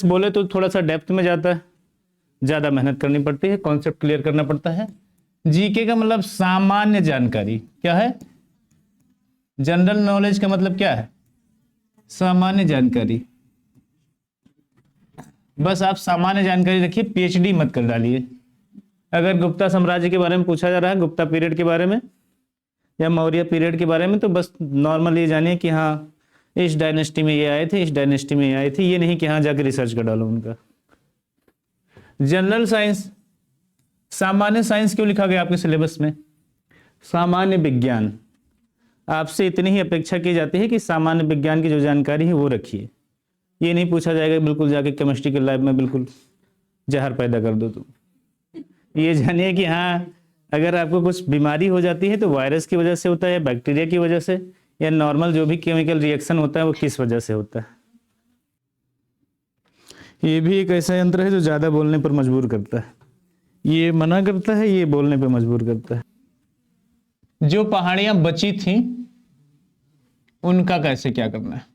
बोले तो थोड़ा सा डेप्थ में जाता है, ज्यादा मेहनत करनी पड़ती है, कॉन्सेप्ट क्लियर करना पड़ता है। जीके का मतलब सामान्य जानकारी, क्या है? जनरल नॉलेज का मतलब क्या है? सामान्य जानकारी। बस आप सामान्य जानकारी रखिए, पीएचडी मत कर डालिए। अगर गुप्ता साम्राज्य के बारे में पूछा जा रहा है, गुप्ता पीरियड के बारे में या मौर्य पीरियड के बारे में, तो बस नॉर्मल ये जानिए कि हाँ इस डायनेस्टी में ये आए थे, इस डायनेस्टी में ये आए थे, ये नहीं कि हाँ जाके रिसर्च कर डालो उनका। जनरल साइंस, सामान्य साइंस क्यों लिखा गया आपके सिलेबस में? सामान्य विज्ञान। आपसे इतनी ही अपेक्षा की जाती है कि सामान्य विज्ञान की जो जानकारी है वो रखिए। ये नहीं पूछा जाएगा बिल्कुल जाके केमिस्ट्री के लैब में बिल्कुल जहर पैदा कर दो तुम। ये जानिए कि हाँ अगर आपको कुछ बीमारी हो जाती है तो वायरस की वजह से होता है, बैक्टीरिया की वजह से, या नॉर्मल जो भी केमिकल रिएक्शन होता है वो किस वजह से होता है। ये भी एक ऐसा यंत्र है जो ज्यादा बोलने पर मजबूर करता है, ये मना करता है, ये बोलने पर मजबूर करता है। जो पहाड़ियां बची थी उनका कैसे क्या करना है?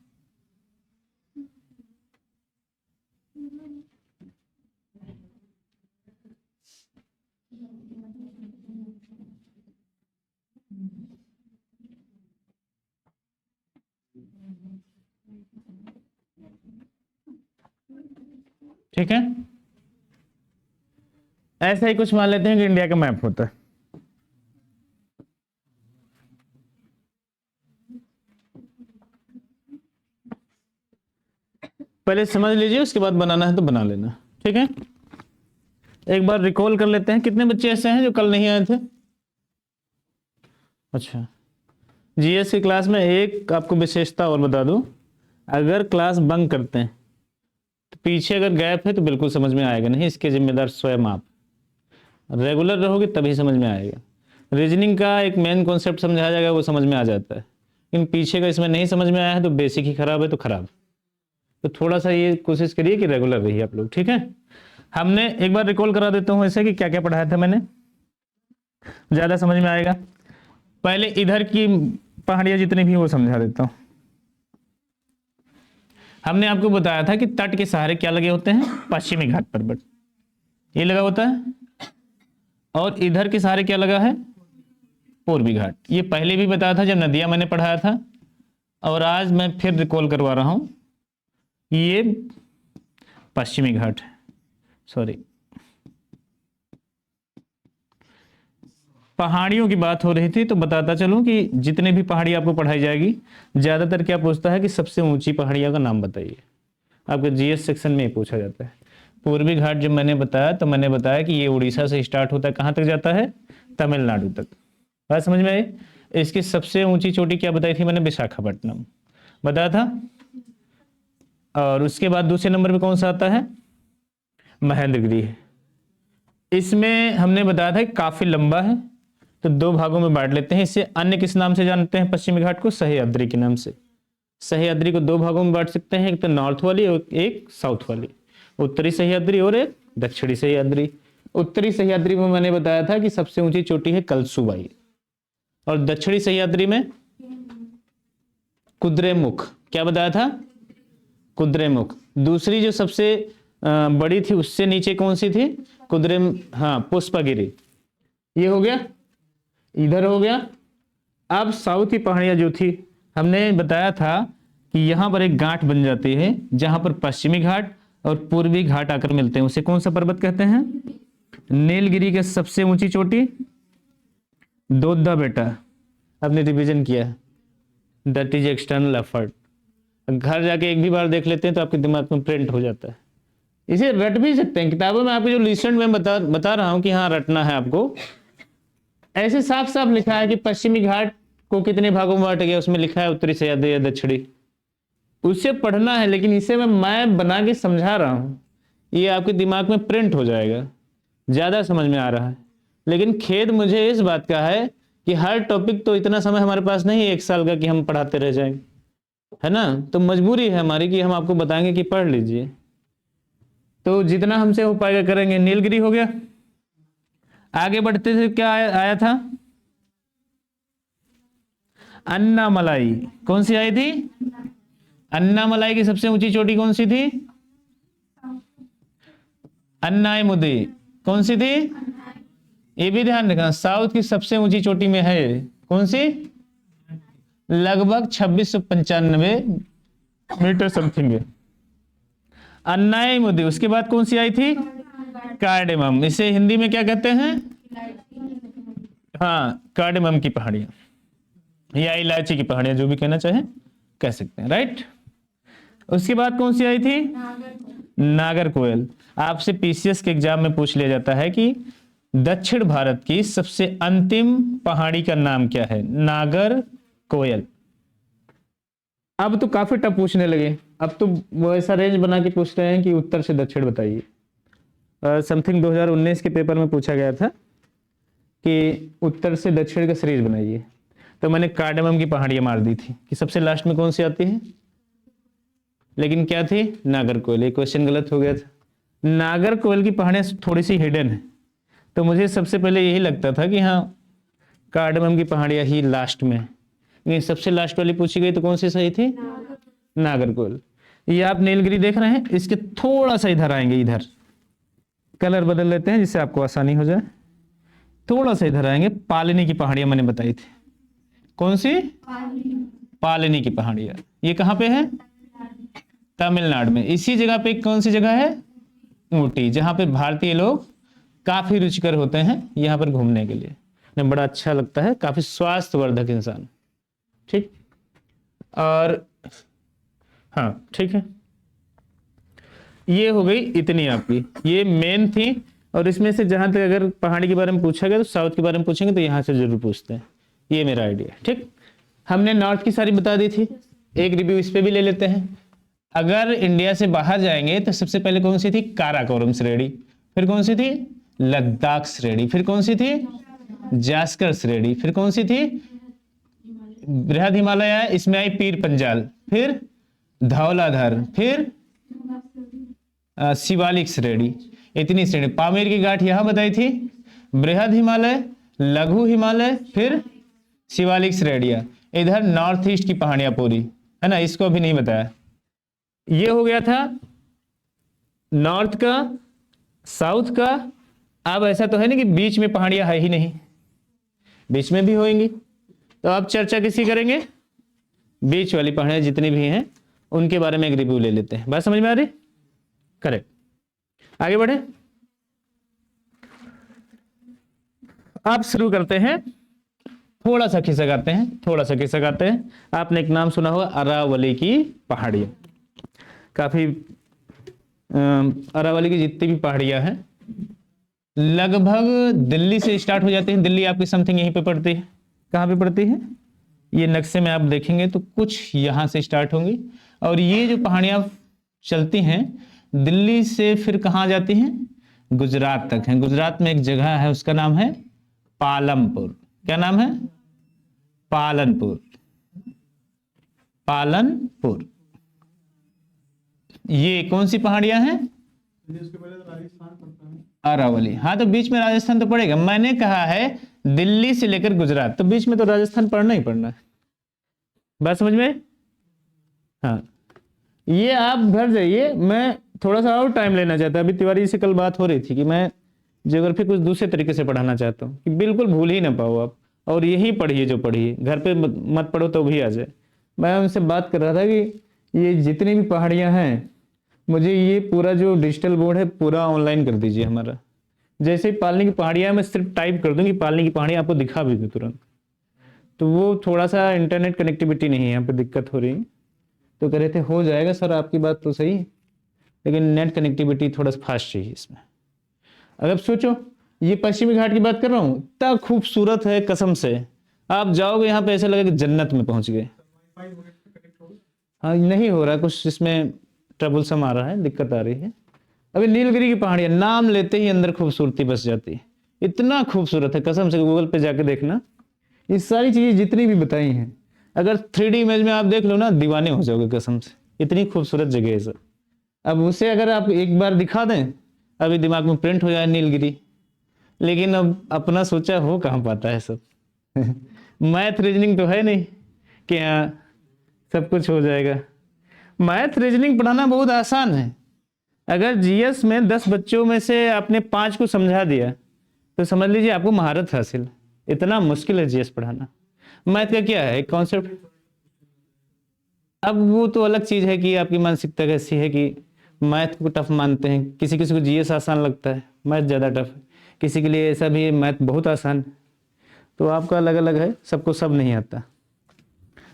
ठीक है, ऐसा ही कुछ मान लेते हैं कि इंडिया का मैप होता है। पहले समझ लीजिए, उसके बाद बनाना है तो बना लेना। ठीक है, एक बार रिकॉल कर लेते हैं। कितने बच्चे ऐसे हैं जो कल नहीं आए थे? अच्छा, जीएस की क्लास में एक आपको विशेषता और बता दूं, अगर क्लास बंक करते हैं तो पीछे अगर गैप है तो बिल्कुल समझ में आएगा नहीं, इसके जिम्मेदार स्वयं आप। रेगुलर रहोगे तभी समझ में आएगा। रीजनिंग का एक मेन कॉन्सेप्ट समझाया जाएगा वो समझ में आ जाता है, लेकिन पीछे का इसमें नहीं समझ में आया है तो बेसिक ही खराब है तो खराब। तो थोड़ा सा ये कोशिश करिए कि रेगुलर रहिए आप लोग। ठीक है, हमने एक बार रिकॉल करा देता हूं ऐसे कि क्या क्या पढ़ाया था मैंने, ज्यादा समझ में आएगा। पहले इधर की पहाड़ियां जितनी भी वो समझा देता हूं। हमने आपको बताया था कि तट के सहारे क्या लगे होते हैं? पश्चिमी घाट पर्वत, ये लगा होता है, और इधर के सहारे क्या लगा है? पूर्वी घाट। ये पहले भी बताया था जब नदियां मैंने पढ़ाया था, और आज मैं फिर रिकॉल करवा रहा हूं। ये पश्चिमी घाट है, सॉरी पहाड़ियों की बात हो रही थी तो बताता चलूं कि जितने भी पहाड़ी आपको पढ़ाई जाएगी, ज्यादातर क्या पूछता है कि सबसे ऊंची पहाड़ियों का नाम बताइए। आपके जीएस सेक्शन में पूछा जाता है। पूर्वी घाट जब मैंने बताया तो मैंने बताया कि ये उड़ीसा से स्टार्ट होता है, कहां तक जाता है? तमिलनाडु तक। बात समझ में आई? इसकी सबसे ऊंची चोटी क्या बताई थी मैंने? विशाखापट्टनम बताया था। और उसके बाद दूसरे नंबर पे कौन सा आता है? महेंद्रगिरी। इसमें हमने बताया था कि काफी लंबा है तो दो भागों में बांट लेते हैं। इसे अन्य किस नाम से जानते हैं? पश्चिमी घाट को सह्याद्री के नाम से। सह्याद्री को दो भागों में बांट सकते हैं, एक तो नॉर्थ वाली और एक साउथ वाली, उत्तरी सह्याद्री और एक दक्षिणी सह्याद्री। उत्तरी सह्याद्री में मैंने बताया था कि सबसे ऊंची चोटी है कलसुबाई, और दक्षिणी सह्याद्री में कुद्रेमुख। क्या बताया था? कुद्रेमुख। दूसरी जो सबसे बड़ी थी उससे नीचे कौन सी थी? हाँ, पुष्पगिरी। ये हो गया, इधर हो गया। अब साउथ की पहाड़ियां जो थी, हमने बताया था कि यहां पर एक गांठ बन जाती है जहां पर पश्चिमी घाट और पूर्वी घाट आकर मिलते हैं। उसे कौन सा पर्वत कहते हैं? नीलगिरी के सबसे ऊंची चोटी दोद्धा बेटा। आपने रिवीजन किया, दैट इज एक्सटर्नल एफर्ट। घर जाके एक भी बार देख लेते हैं तो आपके दिमाग में प्रिंट हो जाता है। इसे रट भी सकते हैं, किताबों में आपको जो लिस्ट में बता रहा हूं कि हाँ रटना है आपको, ऐसे साफ साफ लिखा है कि पश्चिमी घाट को कितने भागों में बांटा गया, उसमें लिखा है उत्तरी सह्याद्री या दक्षिणी। उसे पढ़ना है, लेकिन इसे मैं बना के समझा रहा हूं, ये आपके दिमाग में प्रिंट हो जाएगा, ज्यादा समझ में आ रहा है। लेकिन खेद मुझे इस बात का है कि हर टॉपिक तो इतना समय हमारे पास नहीं है 1 साल का कि हम पढ़ाते रह जाएंगे, है ना। तो मजबूरी है हमारी कि हम आपको बताएंगे कि पढ़ लीजिए, तो जितना हमसे हो पाएगा करेंगे। नीलगिरी हो गया। आगे बढ़ते थे, क्या आया था? अन्नामलाई। कौन सी आई थी? अन्नामलाई की सबसे ऊंची चोटी कौन सी थी? अन्नाई मुदी कौन सी थी? ये भी ध्यान रखना, साउथ की सबसे ऊंची चोटी में है कौन सी? लगभग 2695 मीटर समथिंग है अन्नाई मुदी। उसके बाद कौन सी आई थी? कार्डेमम। इसे हिंदी में क्या कहते हैं? हाँ, कार्डेमम की पहाड़ियां या इलायची की पहाड़ियां, जो भी कहना चाहे कह सकते हैं, राइट। उसके बाद कौन सी आई थी? नागरकोयल। आपसे पीसीएस के एग्जाम में पूछ लिया जाता है कि दक्षिण भारत की सबसे अंतिम पहाड़ी का नाम क्या है? नागरकोयल। अब तो काफी टफ पूछने लगे, अब तो वो ऐसा रेंज बना के पूछ रहे हैं कि उत्तर से दक्षिण बताइए। समथिंग 2019 के पेपर में पूछा गया था कि उत्तर से दक्षिण का सीरीज बनाइए, तो मैंने कार्डेमम की पहाड़ियां मार दी थी कि सबसे लास्ट में कौन सी आती है, लेकिन क्या थी? नागरकोयल। ये क्वेश्चन गलत हो गया था। नागरकोयल की पहाड़ियां थोड़ी सी हिडन है, तो मुझे सबसे पहले यही लगता था कि हाँ कार्डेमम की पहाड़ियां ही लास्ट में, लेकिन सबसे लास्ट वाली पूछी गई तो कौन सी सही थी? नागरकोयल। ये आप नीलगिरी देख रहे हैं, इसके थोड़ा सा इधर आएंगे, इधर कलर बदल लेते हैं जिससे आपको आसानी हो जाए। थोड़ा सा इधर आएंगे, पालिनी की पहाड़ियां मैंने बताई थी। कौन सी? पालिनी की पहाड़ियां। ये कहां पे है? तमिलनाडु में। इसी जगह पे कौन सी जगह है? ऊटी, जहां पे भारतीय लोग काफी रुचिकर होते हैं यहाँ पर घूमने के लिए, उन्हें बड़ा अच्छा लगता है, काफी स्वास्थ्यवर्धक इंसान। ठीक, और हाँ ठीक है, ये हो गई इतनी आपकी, ये मेन थी। और इसमें से जहां तक अगर पहाड़ी के बारे में पूछा गया तो साउथ के बारे में पूछेंगे तो यहाँ से जरूर पूछते हैं, ये मेरा आइडिया है। ठीक, हमने नॉर्थ की सारी बता दी थी, एक रिव्यू इस पे भी ले लेते हैं। अगर इंडिया से बाहर जाएंगे तो सबसे पहले कौन सी थी? काराकोरम श्रेणी, फिर कौन सी थी? लद्दाख श्रेणी, फिर कौन सी थी? जास्कर श्रेणी, फिर कौन सी थी? बृहद हिमालय, इसमें आई पीर पंजाल, फिर धौलाधर, फिर शिवालिक श्रेणी। इतनी श्रेणी। पामीर की घाट यहां बताई थी, बृहद हिमालय, लघु हिमालय, फिर शिवालिक श्रेणियां। इधर नॉर्थ ईस्ट की पहाड़ियां पूरी है ना, इसको अभी नहीं बताया। ये हो गया था नॉर्थ का, साउथ का। अब ऐसा तो है नहीं कि बीच में पहाड़ियां है ही नहीं, बीच में भी होंगी। तो अब चर्चा किसकी करेंगे? बीच वाली पहाड़ियां जितनी भी हैं उनके बारे में एक रिव्यू ले लेते हैं। बात समझ में आ रही? करेक्ट, आगे बढ़े। आप शुरू करते हैं, थोड़ा सा खिसकाते हैं, थोड़ा सा खिसकाते हैं। आपने एक नाम सुना होगा, अरावली की पहाड़ियां। काफी अरावली की जितनी भी पहाड़ियां हैं लगभग दिल्ली से स्टार्ट हो जाती हैं। दिल्ली आपकी समथिंग यहीं पे पड़ती है। कहाँ पे पड़ती है? ये नक्शे में आप देखेंगे तो कुछ यहां से स्टार्ट होंगी, और ये जो पहाड़ियां चलती हैं दिल्ली से फिर कहाँ जाती हैं? गुजरात तक हैं। गुजरात में एक जगह है, उसका नाम है पालमपुर। क्या नाम है? पालनपुर। पालनपुर। ये कौन सी पहाड़ियां हैं? अरावली। हाँ, तो बीच में राजस्थान तो पड़ेगा। मैंने कहा है दिल्ली से लेकर गुजरात, तो बीच में तो राजस्थान पढ़ना ही पड़ना है। बात समझ में? हाँ, ये आप घर जाइए, मैं थोड़ा सा और टाइम लेना चाहता। अभी तिवारी से कल बात हो रही थी कि मैं ज्योग्राफी कुछ दूसरे तरीके से पढ़ाना चाहता हूँ कि बिल्कुल भूल ही ना पाओ आप, और यही पढ़िए जो पढ़िए, घर पे मत पढ़ो तो भी आ जाए। मैं उनसे बात कर रहा था कि ये जितनी भी पहाड़ियाँ हैं, मुझे ये पूरा जो डिजिटल बोर्ड है पूरा ऑनलाइन कर दीजिए हमारा। जैसे ही पालनी की पहाड़ियाँ मैं सिर्फ टाइप कर दूंगी पालनी की पहाड़ियाँ, आपको दिखा भी दूँ तुरंत। तो वो थोड़ा सा इंटरनेट कनेक्टिविटी नहीं है, यहाँ पे दिक्कत हो रही है। तो कह रहे थे हो जाएगा सर, आपकी बात तो सही, लेकिन नेट कनेक्टिविटी थोड़ा सा फास्ट चाहिए इसमें। अगर सोचो, ये पश्चिमी घाट की बात कर रहा हूँ, इतना खूबसूरत है कसम से, आप जाओगे यहाँ पे ऐसा लगेगा कि जन्नत में पहुंच गए। हाँ, नहीं हो रहा, कुछ इसमें ट्रबल सम आ रहा है, दिक्कत आ रही है। अभी नीलगिरी की पहाड़ियां नाम लेते ही अंदर खूबसूरती बस जाती है, इतना खूबसूरत है कसम से। गूगल पे जाके देखना, ये सारी चीजें जितनी भी बताई हैं, अगर 3D इमेज में आप देख लो ना, दीवाने हो जाओगे कसम से, इतनी खूबसूरत जगह है सर। अब उसे अगर आप एक बार दिखा दें, अभी दिमाग में प्रिंट हो जाए नीलगिरी, लेकिन अब अपना सोचा हो कहाँ पाता है सब। मैथ रीजनिंग तो है नहीं कि हाँ सब कुछ हो जाएगा। मैथ रीजनिंग पढ़ाना बहुत आसान है, अगर जीएस में 10 बच्चों में से आपने 5 को समझा दिया तो समझ लीजिए आपको महारत हासिल। इतना मुश्किल है जीएस पढ़ाना। मैथ का क्या है कॉन्सेप्ट, अब वो तो अलग चीज है कि आपकी मानसिकता कैसी है कि मैथ को टफ मानते हैं, किसी किसी को जीएस आसान लगता है, मैथ ज़्यादा टफ है, किसी के लिए ऐसा भी है मैथ बहुत आसान है। तो आपका अलग अलग है, सबको सब नहीं आता।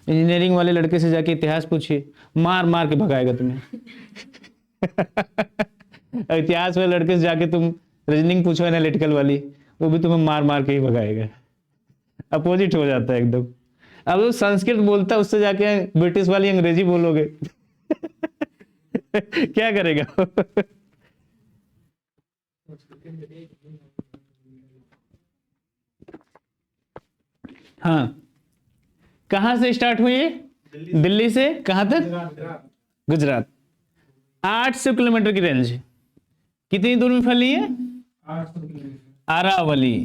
इंजीनियरिंग वाले लड़के से जाके इतिहास पूछिए, मार मार के भगाएगा तुम्हें। इतिहास वाले लड़के से जाके तुम रीजनिंग पूछो एनालिटिकल वाली, वो भी तुम्हें मार मार के ही भगाएगा। अपोजिट हो जाता है एकदम। अब वो संस्कृत बोलता है, उससे जाके ब्रिटिश वाली अंग्रेजी बोलोगे क्या करेगा? हाँ, कहां से स्टार्ट हुई है? दिल्ली से कहां तक? गुजरात। 800 किलोमीटर की रेंज। कितनी दूर में फैली है? 800 किलोमीटर। अरावली,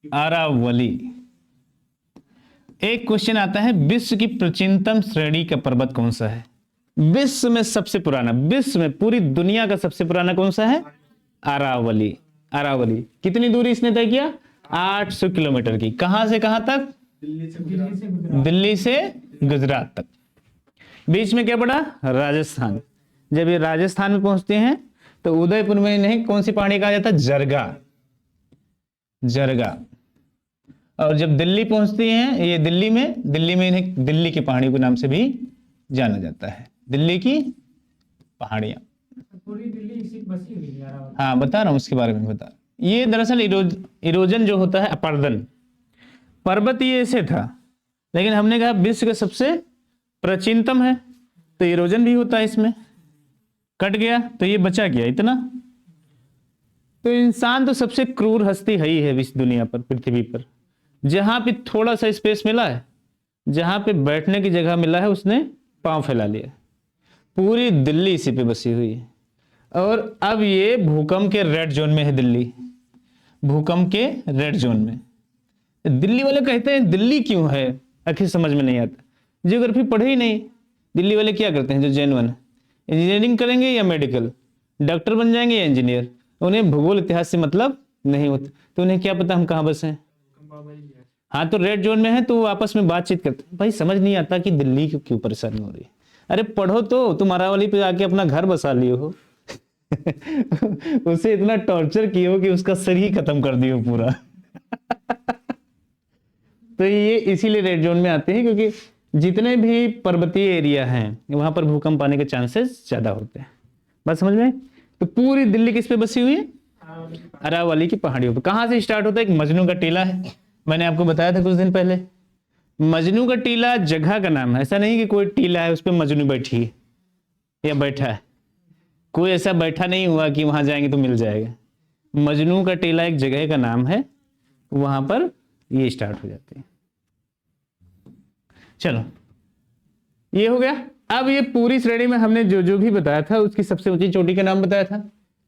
अरावली। एक क्वेश्चन आता है, विश्व की प्राचीनतम श्रेणी का पर्वत कौन सा है? विश्व में सबसे पुराना, विश्व में पूरी दुनिया का सबसे पुराना कौन सा है? अरावली। अरावली। कितनी दूरी इसने तय किया? 800 किलोमीटर की। कहां से कहां तक? दिल्ली से गुजरात तक। बीच में क्या पड़ा? राजस्थान। जब ये राजस्थान में पहुंचते हैं तो उदयपुर में नहीं, कौन सी पहाड़ी कहा जाता है? जरगा। जरगा। और जब दिल्ली पहुंचती हैं ये दिल्ली में इन्हें दिल्ली की पहाड़ियों के नाम से भी जाना जाता है। दिल्ली की पहाड़ियां। पूरी दिल्ली इसी बसी हुई है। हाँ बता रहा हूँ, उसके बारे में बता। ये दरअसल इरोजन जो होता है, अपर्दन, पर्वत ये ऐसे था, लेकिन हमने कहा विश्व का सबसे प्राचीनतम है तो इरोजन भी होता है, इसमें कट गया तो ये बचा गया इतना। तो इंसान तो सबसे क्रूर हस्ती है ही है इस दुनिया पर, पृथ्वी पर। जहां पे थोड़ा सा स्पेस मिला है, जहां पे बैठने की जगह मिला है, उसने पांव फैला लिया। पूरी दिल्ली इसी पे बसी हुई है। और अब ये भूकंप के रेड जोन में है दिल्ली, भूकंप के रेड जोन में। दिल्ली वाले कहते हैं दिल्ली क्यों है, आखिर समझ में नहीं आता। जियोग्राफी पढ़े ही नहीं। दिल्ली वाले क्या करते हैं जो जेन्युइन है, इंजीनियरिंग करेंगे या मेडिकल, डॉक्टर बन जाएंगे या इंजीनियर, उन्हें भूगोल इतिहास से मतलब नहीं होता। तो उन्हें क्या पता हम कहाँ बसे हैं। हाँ, तो रेड जोन में है तो वो आपस में बातचीत करते हैं। भाई समझ नहीं आता कि दिल्ली को क्यों परेशानी हो रही है। अरे पढ़ो तो, तुम अरावली पे आके अपना घर बसा लियो हो उसे इतना टॉर्चर किए हो कि उसका सर ही खत्म कर दियो पूरा तो ये इसीलिए रेड जोन में आते हैं, क्योंकि जितने भी पर्वतीय एरिया हैं वहां पर भूकंप आने के चांसेस ज्यादा होते हैं। बात समझ में? तो पूरी दिल्ली किस पे बसी हुई है? अरावली की पहाड़ियों पे। कहां से स्टार्ट होता है? एक मजनू का टीला है, मैंने आपको बताया था कुछ दिन पहले। मजनू का टीला जगह का नाम है, ऐसा नहीं कि कोई टीला है उस पर मजनू बैठी है या बैठा है। कोई ऐसा बैठा नहीं हुआ कि वहां जाएंगे तो मिल जाएगा। मजनू का टीला एक जगह का नाम है, वहां पर ये स्टार्ट हो जाते हैं। चलो ये हो गया। अब ये पूरी श्रेणी में हमने जो जो भी बताया था उसकी सबसे ऊंची चोटी का नाम बताया था।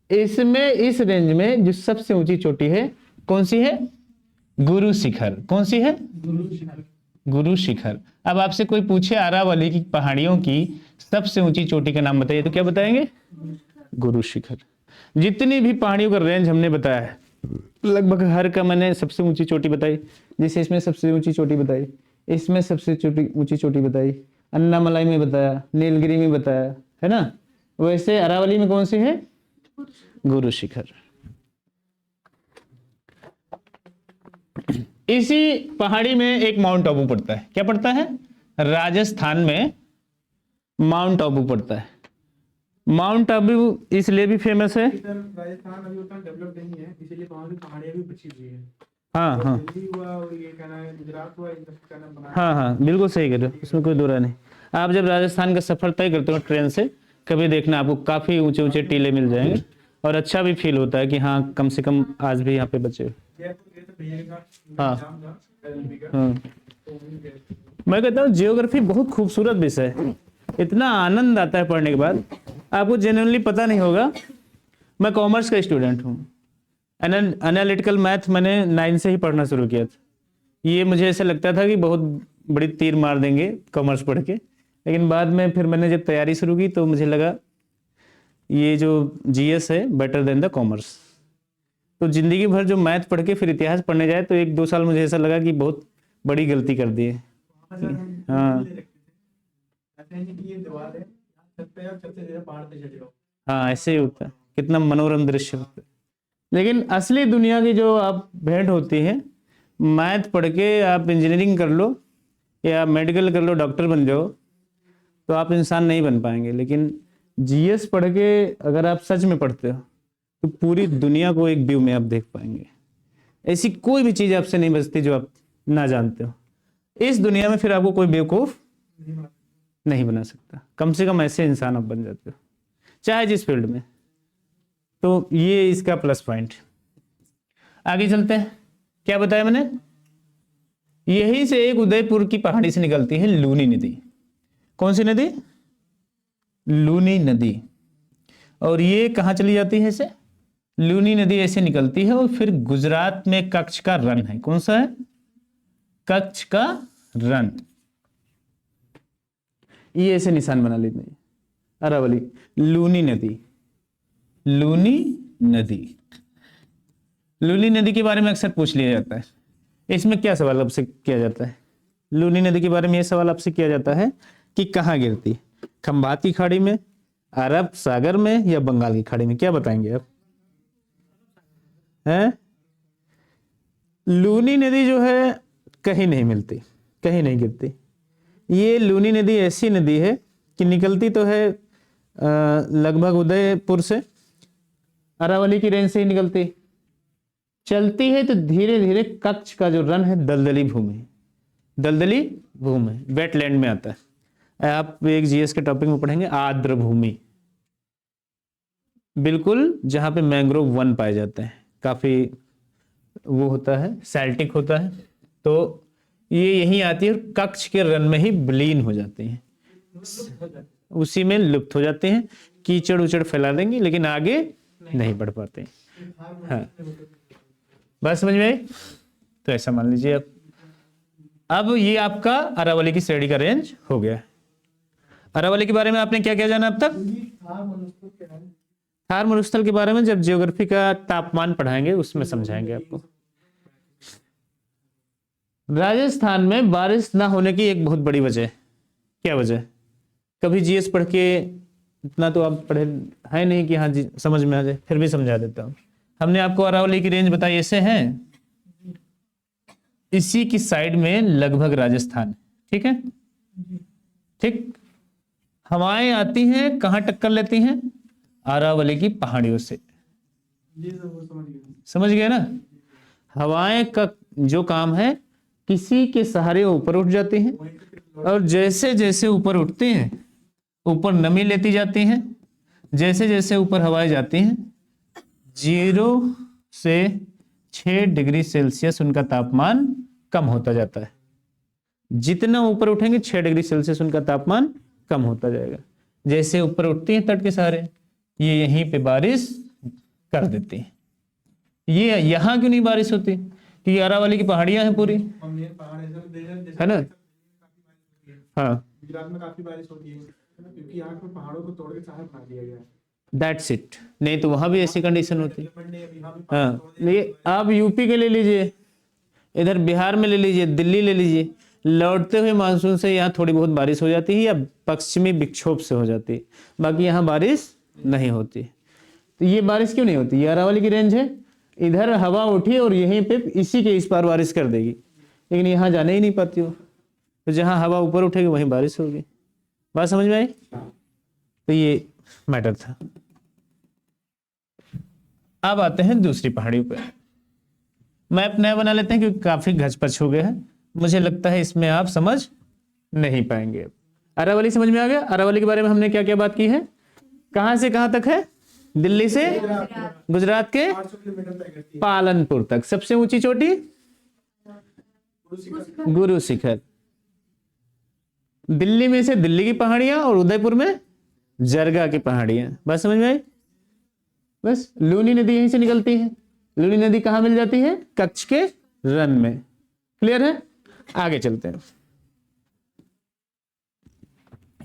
इसमें इस रेंज में जो सबसे ऊंची चोटी है कौन सी है? गुरु शिखर। कौन सी है? गुरु शिखर। अब आपसे कोई पूछे अरावली की पहाड़ियों की सबसे ऊंची चोटी का नाम बताइए तो क्या बताएंगे? गुरु शिखर। जितनी भी पहाड़ियों का रेंज हमने बताया है लगभग हर का मैंने सबसे ऊंची चोटी बताई। जैसे इसमें सबसे ऊंची चोटी बताई, इसमें सबसे ऊंची चोटी बताई, अन्नामलाई में बताया, नीलगिरी में बताया, है ना। वैसे अरावली में कौन सी है? गुरु शिखर। इसी पहाड़ी में एक माउंट आबू पड़ता है। क्या पड़ता है? राजस्थान में माउंट आबू पड़ता है। माउंट आबू इसलिए भी फेमस है, राजस्थान अभी उतना डेवलप नहीं है, इसीलिए वहां की पहाड़ियां भी बची हुई है। हाँ हाँ दिल्ली हुआ और ये कहना है गुजरात हुआ, इसका नाम बना। हाँ हाँ बिल्कुल सही कह रहे हो, उसमें कोई दो राय नहीं। आप जब राजस्थान का सफर तय करते हो ट्रेन से, कभी देखना आपको काफी ऊंचे ऊंचे टीले मिल जाएंगे और अच्छा भी फील होता है कि हाँ कम से कम आज भी यहाँ पे बचे। हाँ हाँ, मैं कहता हूँ जियोग्राफी बहुत खूबसूरत विषय है, इतना आनंद आता है पढ़ने के बाद। आपको जेन्युइनली पता नहीं होगा, मैं कॉमर्स का स्टूडेंट हूँ। एनालिटिकल मैथ मैंने 9 से ही पढ़ना शुरू किया था। ये मुझे ऐसा लगता था कि बहुत बड़ी तीर मार देंगे कॉमर्स पढ़ के, लेकिन बाद में फिर मैंने जब तैयारी शुरू की तो मुझे लगा ये जो जीएस है बेटर देन द कॉमर्स। तो जिंदगी भर जो मैथ पढ़ के फिर इतिहास पढ़ने जाए तो 1-2 साल मुझे ऐसा लगा कि बहुत बड़ी गलती कर दी है। हाँ ऐसा नहीं कि ये दीवार है, छत पे आप छत से सीधे पहाड़ पे चले जाओ। हाँ ऐसे ही होता है, कितना मनोरम दृश्य होता है। लेकिन असली दुनिया की जो आप भेंट होती है, मैथ पढ़ के आप इंजीनियरिंग कर लो या मेडिकल कर लो, डॉक्टर बन जाओ, तो आप इंसान नहीं बन पाएंगे। लेकिन जीएस पढ़ के अगर आप सच में पढ़ते हो तो पूरी दुनिया को एक व्यू में आप देख पाएंगे। ऐसी कोई भी चीज़ आपसे नहीं बचती जो आप ना जानते हो। इस दुनिया में फिर आपको कोई बेवकूफ़ नहीं बना सकता। कम से कम ऐसे इंसान आप बन जाते हो, चाहे जिस फील्ड में। तो ये इसका प्लस पॉइंट। आगे चलते हैं। क्या बताया मैंने? यहीं से एक उदयपुर की पहाड़ी से निकलती है लूनी नदी। कौन सी नदी? लूनी नदी। और ये कहाँ चली जाती है? ऐसे लूनी नदी ऐसे निकलती है और फिर गुजरात में कच्छ का रण है। कौन सा है? कच्छ का रण। ये ऐसे निशान बना लेते हैं, अरावली, लूनी नदी। लूनी नदी, लूनी नदी के बारे में अक्सर पूछ लिया जाता है। इसमें क्या सवाल आपसे किया जाता है? लूनी नदी के बारे में यह सवाल आपसे किया जाता है कि कहाँ गिरती? खंबात की खाड़ी में, अरब सागर में, या बंगाल की खाड़ी में? क्या बताएंगे आप? हैं? लूनी नदी जो है कहीं नहीं मिलती, कहीं नहीं गिरती। ये लूनी नदी ऐसी नदी है कि निकलती तो है लगभग उदयपुर से, अरावली की रेंज से ही निकलती, चलती है तो धीरे धीरे कच्छ का जो रण है, दलदली भूमि, दलदली भूमि वेटलैंड में आता है। आप एक जीएस के टॉपिक में पढ़ेंगे आर्द्र भूमि, बिल्कुल जहां पे मैंग्रोव वन पाए जाते हैं, काफी वो होता है, सेल्टिक होता है। तो ये यहीं आती है और कच्छ के रण में ही विलीन हो जाती हैं, उसी में लुप्त हो जाते हैं। कीचड़ उचड़ फैला देंगे लेकिन आगे नहीं बढ़ पाते। हाँ, बात समझ में आई? तो ऐसा मान लीजिए आप। अब ये आपका अरावली की श्रेणी का रेंज हो गया। अरावली के बारे में आपने क्या क्या जाना अब तक? थार मरुस्थल के बारे में जब ज्योग्राफी का तापमान पढ़ाएंगे उसमें समझाएंगे आपको। राजस्थान में बारिश ना होने की एक बहुत बड़ी वजह, क्या वजह? कभी जीएस पढ़ के इतना तो आप पढ़े है नहीं कि हाँ जी समझ में आ जाए, फिर भी समझा देता हूँ। हमने आपको अरावली की रेंज बताई, ऐसे है, इसी की साइड में लगभग राजस्थान, ठीक है? ठीक, हवाएं आती हैं, कहां टक्कर लेती हैं? अरावली की पहाड़ियों से। समझ गए ना? हवाएं का जो काम है, किसी के सहारे ऊपर उठ जाती हैं, और जैसे जैसे ऊपर उठते हैं ऊपर नमी लेती जाती हैं। जैसे जैसे ऊपर हवाएं जाती हैं 0 से 6 डिग्री सेल्सियस उनका तापमान कम होता जाता है। जितना ऊपर उठेंगे 6 डिग्री सेल्सियस उनका तापमान कम होता जाएगा। जैसे ऊपर उठती हैं तट के सहारे, ये यहीं पे बारिश कर देती है। ये यहाँ क्यों नहीं बारिश होती? क्योंकि अरावली की पहाड़ियां हैं पूरी, है ना? हाँ, गुजरात में काफी बारिश होती है क्योंकि यहाँ पे पहाड़ों को तोड़ के शहर बना दिया गया है। That's it. नहीं तो वहां भी ऐसी कंडीशन होती है। हाँ, हाँ, ये आप यूपी के ले लीजिए, इधर बिहार में ले लीजिए, दिल्ली ले लीजिए, लौटते हुए मानसून से यहाँ थोड़ी बहुत बारिश हो जाती है या पश्चिमी विक्षोभ से हो जाती है, बाकी यहाँ बारिश नहीं होती। तो ये बारिश क्यों नहीं होती? ये अरावली की रेंज है, इधर हवा उठी और यहीं पे इसी के इस पार बारिश कर देगी, लेकिन यहाँ जाने ही नहीं पाती हो। तो जहाँ हवा ऊपर उठेगी वहीं बारिश होगी। बात समझ में आई? तो ये मैटर था। अब आते हैं दूसरी पहाड़ियों पे। मैप नया बना लेते हैं क्योंकि काफी घचपच हो गया है, मुझे लगता है इसमें आप समझ नहीं पाएंगे। अरावली समझ में आ गया? अरावली के बारे में हमने क्या क्या बात की है? कहां से कहां तक है? दिल्ली से गुजरात के 800 किलोमीटर तय करती है। पालनपुर तक। सबसे ऊंची चोटी गुरु शिखर। दिल्ली में से दिल्ली की पहाड़ियां और उदयपुर में जरगा की पहाड़ियां। बस समझ में आई? बस लूनी नदी यहीं से निकलती है। लूनी नदी कहां मिल जाती है? कच्छ के रण में। क्लियर है? आगे चलते हैं।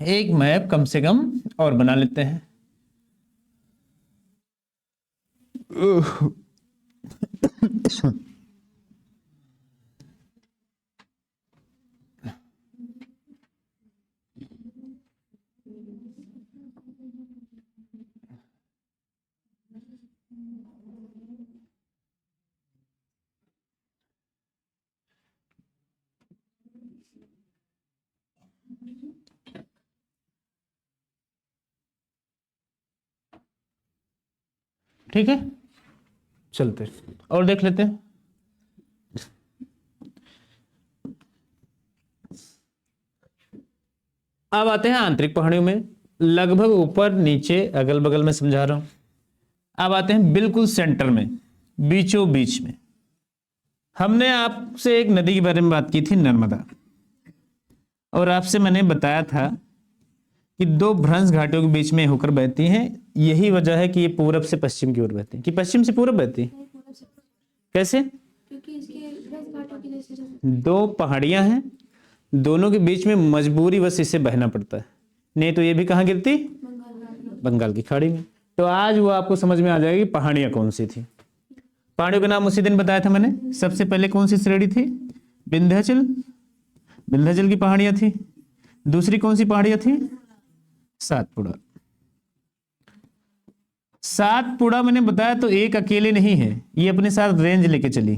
एक मैप कम से कम और बना लेते हैं। ठीक है, चलते और देख लेते हैं। अब आते हैं आंतरिक पहाड़ियों में, लगभग ऊपर नीचे अगल बगल में समझा रहा हूं। अब आते हैं बिल्कुल सेंटर में, बीचों बीच में। हमने आपसे एक नदी के बारे में बात की थी, नर्मदा, और आपसे मैंने बताया था कि दो भ्रंश घाटियों के बीच में होकर बहती हैं। यही वजह है कि ये पूरब से पश्चिम की ओर बहती है, कि पश्चिम से पूरब बहती है। कैसे? क्योंकि इसके भ्रंश घाटों की जैसे दो पहाड़ियां हैं, दोनों के बीच में मजबूरी बस इसे बहना पड़ता है, नहीं तो ये भी कहाँ गिरती? बंगाल की खाड़ी में। तो आज वो आपको समझ में आ जाएगी पहाड़ियां कौन सी थी। पहाड़ियों का नाम उसी दिन बताया था मैंने। सबसे पहले कौन सी श्रेणी थी? विंध्याचल, विंध्याचल की पहाड़ियां थी। दूसरी कौन सी पहाड़ियां थी? सातपुड़ा। सातपुड़ा मैंने बताया तो एक अकेले नहीं है, ये अपने साथ रेंज लेके चली।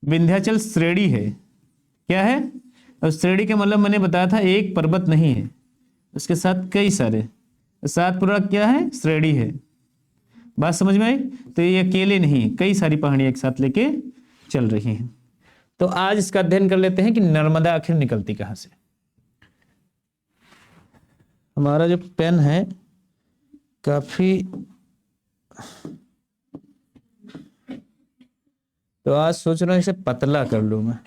विंध्याचल श्रेणी है, क्या है? और श्रेणी का मतलब मैंने बताया था एक पर्वत नहीं है, उसके साथ कई सारे। सातपुड़ा क्या है? श्रेणी है। बात समझ में आई? तो ये अकेले नहीं, कई सारी पहाड़ियां एक साथ लेके चल रही हैं। तो आज इसका अध्ययन कर लेते हैं कि नर्मदा आखिर निकलती कहां से। हमारा जो पेन है काफी, तो आज सोच रहा हूं इसे पतला कर लूं मैं।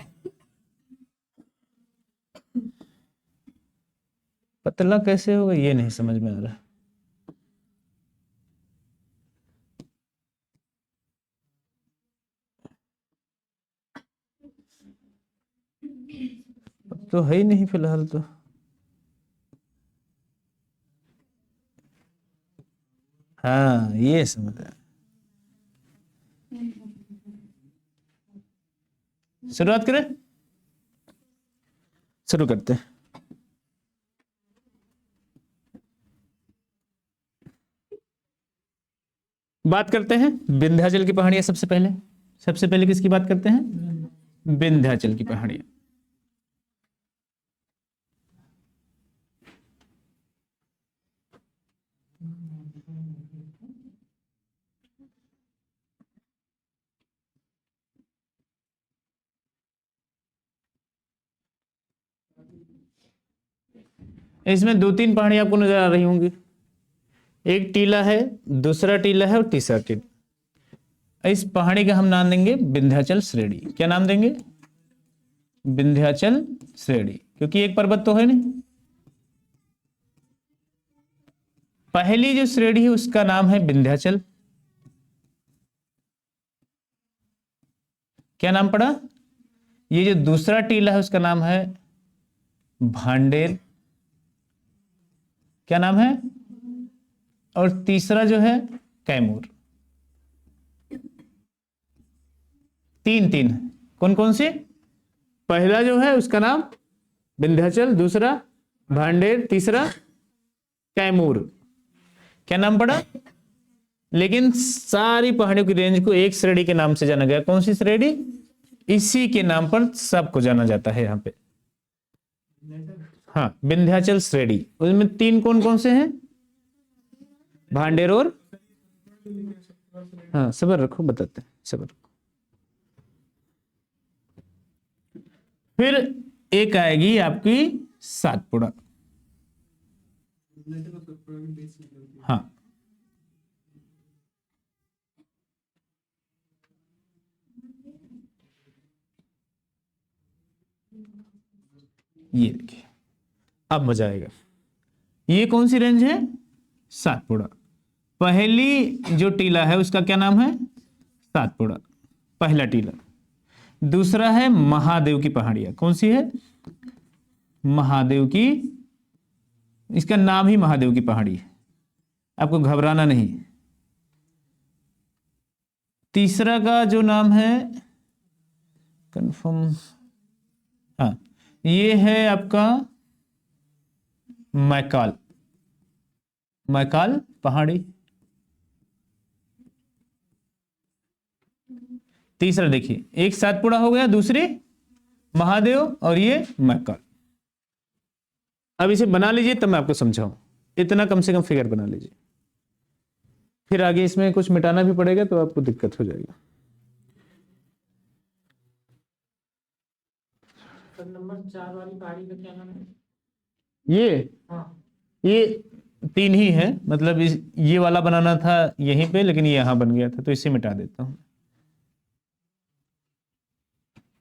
पतला कैसे होगा ये नहीं समझ में आ रहा। अब तो है ही नहीं फिलहाल तो। हाँ ये समझ आया। शुरुआत करें? शुरू करते हैं। बात करते हैं विंध्याचल की पहाड़ियां। सबसे पहले किसकी बात करते हैं? विंध्याचल की पहाड़ियां। इसमें दो तीन पहाड़ियां आपको नजर आ रही होंगी। एक टीला है, दूसरा टीला है और तीसरा टीला। इस पहाड़ी का हम नाम देंगे विंध्याचल श्रेणी। क्या नाम देंगे? विंध्याचल श्रेणी, क्योंकि एक पर्वत तो है नहीं। पहली जो श्रेणी है उसका नाम है विंध्याचल। क्या नाम पड़ा? ये जो दूसरा टीला है उसका नाम है भांडेर। क्या नाम है? और तीसरा जो है कैमूर। तीन तीन कौन कौन से? पहला जो है उसका नाम विंध्याचल, दूसरा भांडेर, तीसरा कैमूर। क्या नाम पड़ा? लेकिन सारी पहाड़ियों की रेंज को एक श्रेणी के नाम से जाना गया। कौन सी श्रेणी? इसी के नाम पर सबको जाना जाता है यहाँ पे। हाँ, विंध्याचल श्रेणी। उसमें तीन कौन कौन से हैं? भांडेर और, हाँ सबर रखो बताते हैं, सबर रखो। फिर एक आएगी आपकी सातपुड़ा। हाँ, ये देखिए अब मजा आएगा। ये कौन सी रेंज है? सातपुड़ा। पहली जो टीला है उसका क्या नाम है? सातपुड़ा, पहला टीला। दूसरा है महादेव की पहाड़ियां। कौन सी है? महादेव की, इसका नाम ही महादेव की पहाड़ी है, आपको घबराना नहीं। तीसरा का जो नाम है कंफर्म, हाँ ये है आपका मैकाल, मैकाल पहाड़ी। तीसरा देखिए, एक सातपुड़ा हो गया, दूसरी महादेव और ये मैकाल। अब इसे बना लीजिए तब मैं आपको समझाऊं, इतना कम से कम फिगर बना लीजिए, फिर आगे इसमें कुछ मिटाना भी पड़ेगा तो आपको दिक्कत हो जाएगी। नंबर 4 वाली पहाड़ी का क्या नाम है? ये हाँ, ये 3 ही है, मतलब ये वाला बनाना था यहीं पे, लेकिन ये यहां बन गया था तो इसे मिटा देता हूं।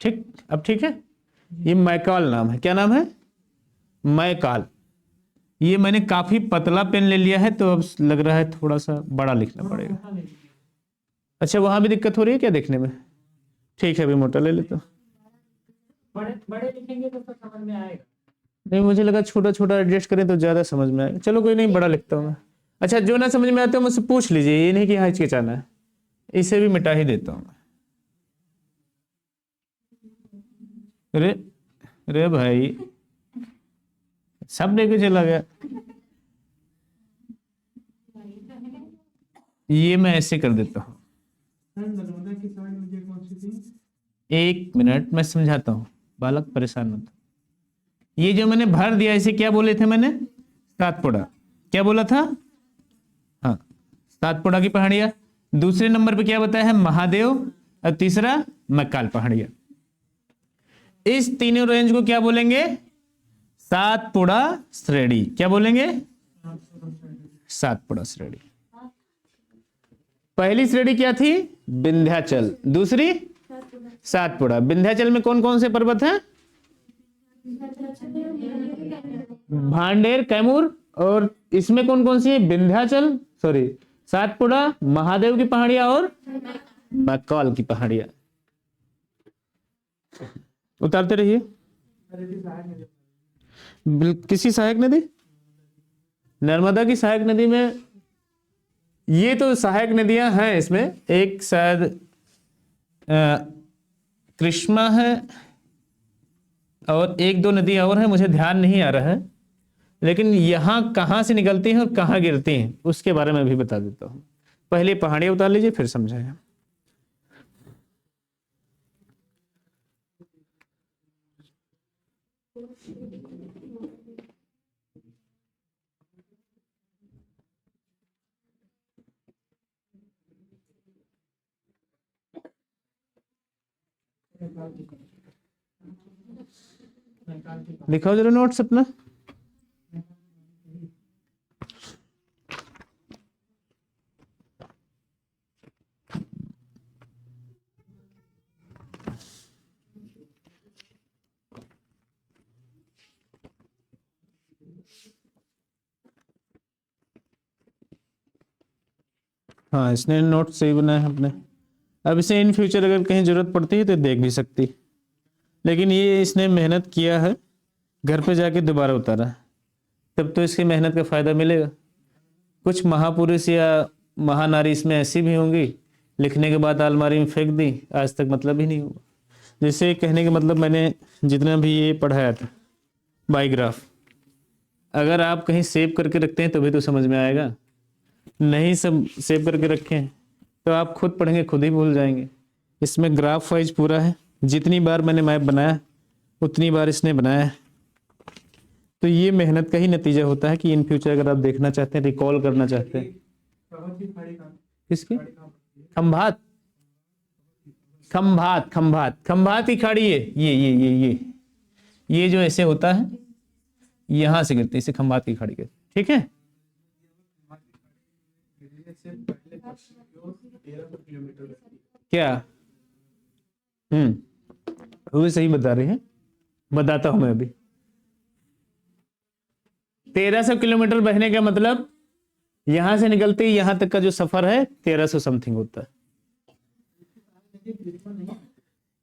ठीक, अब ठीक है। ये मैकाल नाम है, क्या नाम है? मैकाल। ये मैंने काफी पतला पेन ले लिया है तो अब लग रहा है थोड़ा सा बड़ा लिखना पड़ेगा। अच्छा, वहां भी दिक्कत हो रही है क्या देखने में? ठीक है, अभी मोटा ले लेता हूं। बड़े बड़े लिखेंगे तो समझ में आएगा। नहीं, मुझे लगा छोटा छोटा एडजस्ट करें तो ज्यादा समझ में आएगा। चलो कोई नहीं, बड़ा लिखता हूँ मैं। अच्छा, जो ना समझ में आता है मुझसे पूछ लीजिए, ये नहीं कि हाँ हिचकिचाना है। इसे भी मिटा ही देता हूँ। अरे अरे भाई, सब लेके चला गया। ये मैं ऐसे कर देता हूँ। नर्मदा की साइड मुझे कौन सी थी? 1 मिनट, मैं समझाता हूँ, बालक परेशान मत। ये जो मैंने भर दिया, इसे क्या बोले थे मैंने? सातपुड़ा। क्या बोला था? हाँ, सातपुड़ा की पहाड़ियां। दूसरे नंबर पे क्या बताया है? महादेव। और तीसरा मैकाल पहाड़ियां। इस तीनों रेंज को क्या बोलेंगे? सातपुड़ा श्रेणी। क्या बोलेंगे? सातपुड़ा श्रेणी। पहली श्रेणी क्या थी? विंध्याचल। दूसरी सातपुड़ा। विंध्याचल में कौन कौन से पर्वत हैं? भांडेर, कैमूर। और इसमें कौन कौन सी है? विंध्याचल, सॉरी सातपुड़ा, महादेव की पहाड़ियां और मैकाल की पहाड़ियां। उतारते रहिए। किसी सहायक नदी? नर्मदा की सहायक नदी में, ये तो सहायक नदियां हैं इसमें, एक शायद कृष्णा है और 1-2 नदियां और हैं, मुझे ध्यान नहीं आ रहा है। लेकिन यहां कहां से निकलती हैं और कहां गिरती हैं उसके बारे में भी बता देता हूं। पहले पहाड़ियां उतार लीजिए, फिर समझाएगा। लिखाओ जरा नोट्स अपना। हाँ, इसने नोट सही बनाया है अपने। अब इसे इन फ्यूचर अगर कहीं जरूरत पड़ती है तो देख भी सकती, लेकिन ये इसने मेहनत किया है, घर पे जाके दोबारा उतारा, तब तो इसकी मेहनत का फायदा मिलेगा। कुछ महापुरुष या महानारी इसमें ऐसी भी होंगी, लिखने के बाद अलमारी में फेंक दी, आज तक मतलब ही नहीं हुआ। जैसे कहने का मतलब, मैंने जितना भी ये पढ़ाया था बायोग्राफ, अगर आप कहीं सेव करके रखते हैं तभी तो समझ में आएगा। नहीं सब सेव करके रखें तो आप खुद पढ़ेंगे खुद ही भूल जाएंगे। इसमें ग्राफ वाइज पूरा है, जितनी बार मैंने मैप बनाया उतनी बार इसने बनाया है। तो ये मेहनत का ही नतीजा होता है कि इन फ्यूचर अगर आप देखना चाहते हैं, रिकॉल करना चाहते हैं। किसकी? खंभात, खंभात, खंभात, खंभात की खाड़ी है ये जो ऐसे होता है, यहां से गिरती है, इसे खंभात की खाड़ी कहते हैं। ठीक है, क्या? वो सही बता रहे हैं, बताता हूं मैं अभी। 1300 किलोमीटर बहने का मतलब यहां से निकलते ही यहां तक का जो सफर है 1300 समथिंग होता है।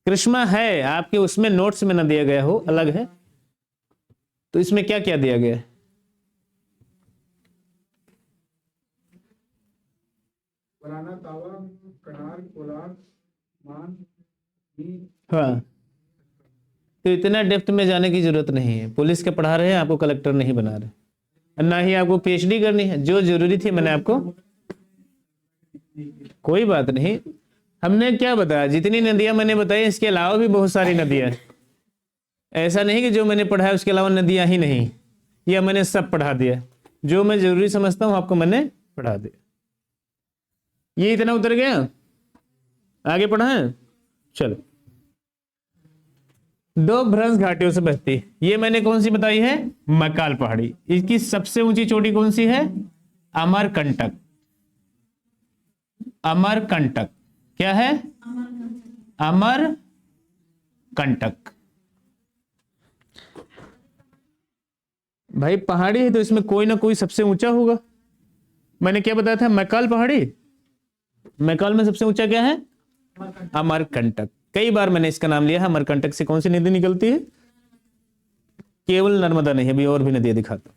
कृष्णा है आपके उसमें नोट्स में ना दिया गया हो, अलग है। तो इसमें क्या क्या दिया गया है? बनाना, तावा, कनार, कोलार, हाँ, तो इतना डेप्थ में जाने की जरूरत नहीं है। पुलिस के पढ़ा रहे हैं, आपको कलेक्टर नहीं बना रहे, और ना ही आपको पीएचडी करनी है। जो जरूरी थी मैंने आपको, कोई बात नहीं। हमने क्या बताया, जितनी नदियां मैंने बताई, इसके अलावा भी बहुत सारी नदियां हैं। ऐसा नहीं कि जो मैंने पढ़ा है उसके अलावा नदियां ही नहीं, या मैंने सब पढ़ा दिया। जो मैं जरूरी समझता हूं आपको मैंने पढ़ा दिया। ये इतना उतर गया, आगे पढ़ा है। चलो, दो भ्रंश घाटियों से बहती, ये मैंने कौन सी बताई है, मैकाल पहाड़ी। इसकी सबसे ऊंची चोटी कौन सी है, अमरकंटक। अमरकंटक क्या है, अमरकंटक। भाई पहाड़ी है तो इसमें कोई ना कोई सबसे ऊंचा होगा। मैंने क्या बताया था, मैकाल पहाड़ी। मैकाल में सबसे ऊंचा क्या है, अमरकंटक। कई बार मैंने इसका नाम लिया है। अमरकंटक से कौन सी नदी निकलती है, केवल नर्मदा नहीं, अभी और भी नदियां दिखाता हूं।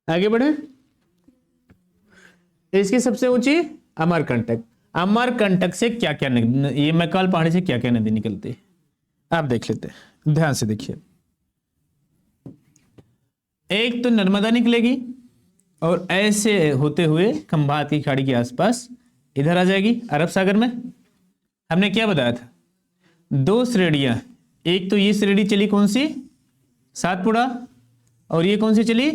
आगे बढ़े, इसकी सबसे ऊंची अमरकंटक। अमरकंटक से क्या क्या ये मैकाल पहाड़ी से क्या क्या नदी निकलती है, आप देख लेते हैं, ध्यान से देखिए। एक तो नर्मदा निकलेगी और ऐसे होते हुए खंभात की खाड़ी के आसपास इधर आ जाएगी अरब सागर में। हमने क्या बताया था, दो श्रेणियां, एक तो ये श्रेणी चली कौन सी, सातपुड़ा, और ये कौन सी चली,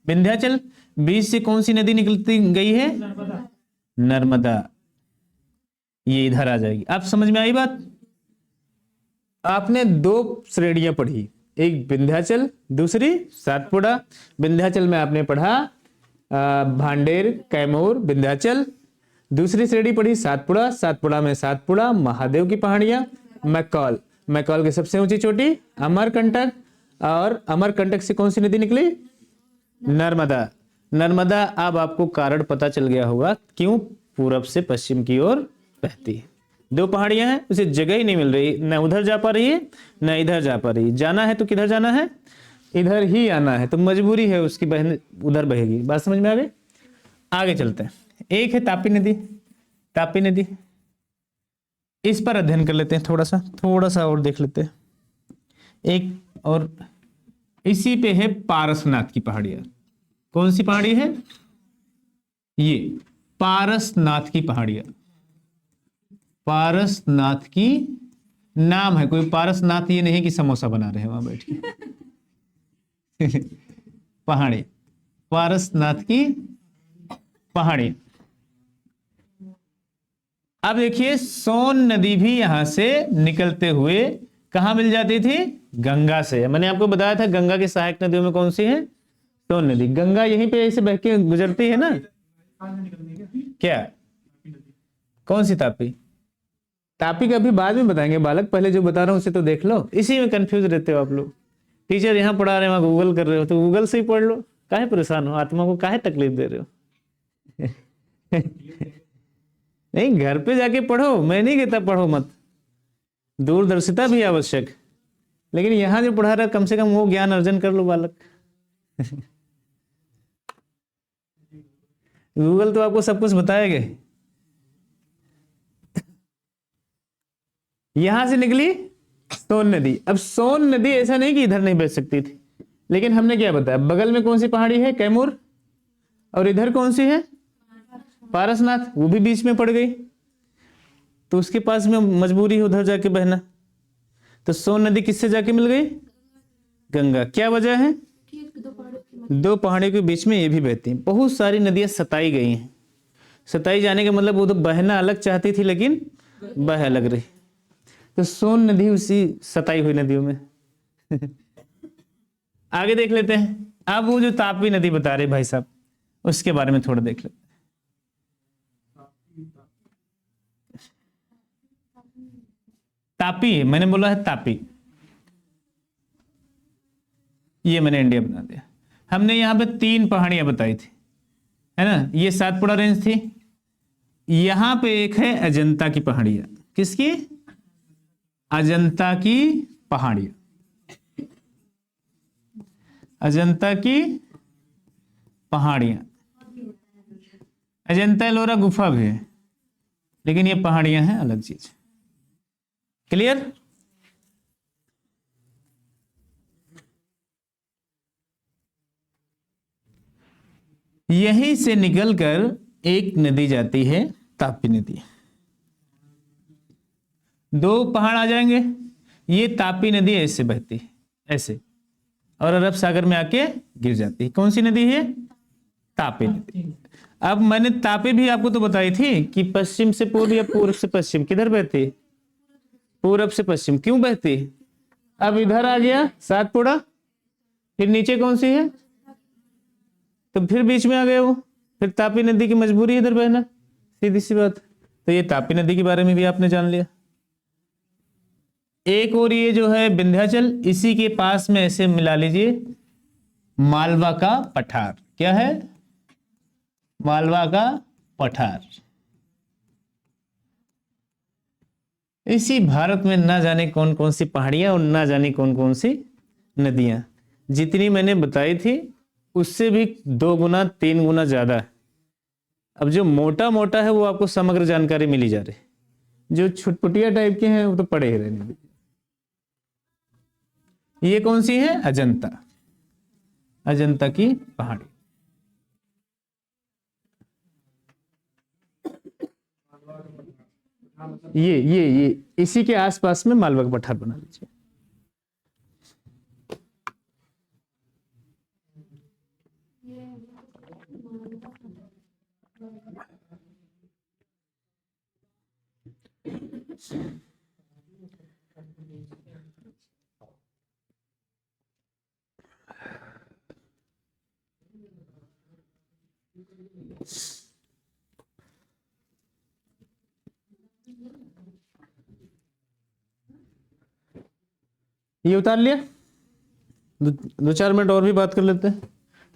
विंध्याचल। बीच से कौन सी नदी निकलती गई है, नर्मदा। ये इधर आ जाएगी। आप समझ में आई बात। आपने दो श्रेणियां पढ़ी, एक विंध्याचल, दूसरी सातपुड़ा। विंध्याचल में आपने पढ़ा भांडेर, कैमूर, विंध्याचल। दूसरी श्रेणी पढ़ी सातपुड़ा। सातपुड़ा में सातपुड़ा, महादेव की पहाड़ियां, मैकाल। मैकाल की सबसे ऊंची चोटी अमरकंटक, और अमरकंटक से कौन सी नदी निकली, नर्मदा। नर्मदा, अब आपको कारण पता चल गया होगा क्यों पूरब से पश्चिम की ओर बहती है। दो पहाड़ियां हैं, उसे जगह ही नहीं मिल रही, न उधर जा पा रही है न इधर जा पा रही है। जाना है तो किधर जाना है, इधर ही आना है, तो मजबूरी है उसकी, बहन उधर बहेगी। बात समझ में आ गई। आगे चलते हैं। एक है तापी नदी। तापी नदी, इस पर अध्ययन कर लेते हैं, थोड़ा सा और देख लेते हैं। एक और इसी पे है पारसनाथ की पहाड़ियां। कौन सी पहाड़ी है, ये पारसनाथ की पहाड़ियां। पारसनाथ की नाम है, कोई पारसनाथ ये नहीं कि समोसा बना रहे हैं वहां बैठ के। पहाड़ी, पारसनाथ की पहाड़ी। अब देखिए, सोन नदी भी यहां से निकलते हुए कहां मिल जाती थी, गंगा से। मैंने आपको बताया था गंगा की सहायक नदियों में कौन सी है, सोन नदी। गंगा यहीं पे ऐसे बह के गुजरती है ना। क्या, कौन सी तापी, तापी का अभी बाद में बताएंगे बालक, पहले जो बता रहा हूं उसे तो देख लो। इसी में कंफ्यूज रहते हो आप लोग। टीचर यहाँ पढ़ा रहे हैं, वहां गूगल कर रहे हो, तो गूगल से ही पढ़ लो। काहे परेशान हो, आत्मा को काहे तकलीफ दे रहे हो। नहीं, घर पे जाके पढ़ो, मैं नहीं कहता पढ़ो मत, दूरदर्शिता भी आवश्यक, लेकिन यहां जो पढ़ा रहा कम से कम वो ज्ञान अर्जन कर लो बालक। गूगल तो आपको सब कुछ बताएगा। यहां से निकली सोन नदी। अब सोन नदी ऐसा नहीं कि इधर नहीं बह सकती थी, लेकिन हमने क्या बताया, बगल में कौन सी पहाड़ी है, कैमूर, और इधर कौन सी है, पारसनाथ, वो भी बीच में पड़ गई, तो उसके पास में मजबूरी है उधर जाके बहना। तो सोन नदी किससे जाके मिल गई, गंगा। क्या वजह है, दो पहाड़ियों के बीच में ये भी बहती हैं। बहुत सारी नदियां सताई गई हैं। सताई जाने का मतलब वो तो बहना अलग चाहती थी, लेकिन बह अलग रही। तो सोन नदी उसी सताई हुई नदियों में। आगे देख लेते हैं। अब वो जो तापी नदी बता रहे भाई साहब, उसके बारे में थोड़ा देख लेते हैं। तापी है, मैंने बोला है तापी, ये मैंने इंडिया बना दिया। हमने यहां पे 3 पहाड़ियां बताई थी, है ना, ये सातपुड़ा रेंज थी। यहां पे एक है अजंता की पहाड़ियां, किसकी? अजंता की पहाड़ियां, अजंता की पहाड़ियां। अजंता एलोरा गुफा भी है, लेकिन ये पहाड़ियां हैं अलग चीज। क्लियर? यहीं से निकलकर एक नदी जाती है, तापी नदी। 2 पहाड़ आ जाएंगे, ये तापी नदी ऐसे बहती है, ऐसे, और अरब सागर में आके गिर जाती है। कौन सी नदी है? तापी नदी। अब मैंने तापी भी आपको तो बताई थी कि पश्चिम से पूर्व या पूर्व से पश्चिम, किधर बहती? पूरब से पश्चिम। क्यों बहती? अब इधर आ गया सातपुड़ा, फिर नीचे कौन सी है, तो फिर बीच में आ गए वो, फिर तापी नदी की मजबूरी इधर बहना, सीधी सी बात। तो ये तापी नदी के बारे में भी आपने जान लिया। एक और ये जो है विंध्याचल, इसी के पास में ऐसे मिला लीजिए मालवा का पठार। क्या है? मालवा का पठार। इसी भारत में ना जाने कौन कौन सी पहाड़ियां और ना जाने कौन कौन सी नदियां, जितनी मैंने बताई थी उससे भी 2 गुना 3 गुना ज्यादा है। अब जो मोटा मोटा है वो आपको समग्र जानकारी मिली जा रही, जो छुटपुटिया टाइप के हैं वो तो पड़े ही रहने। ये कौन सी है? अजंता, अजंता की पहाड़ी। ये इसी के आसपास में मालवा का पठार बना लीजिए। ये उतार लिया। 2-4 मिनट और भी बात कर लेते हैं।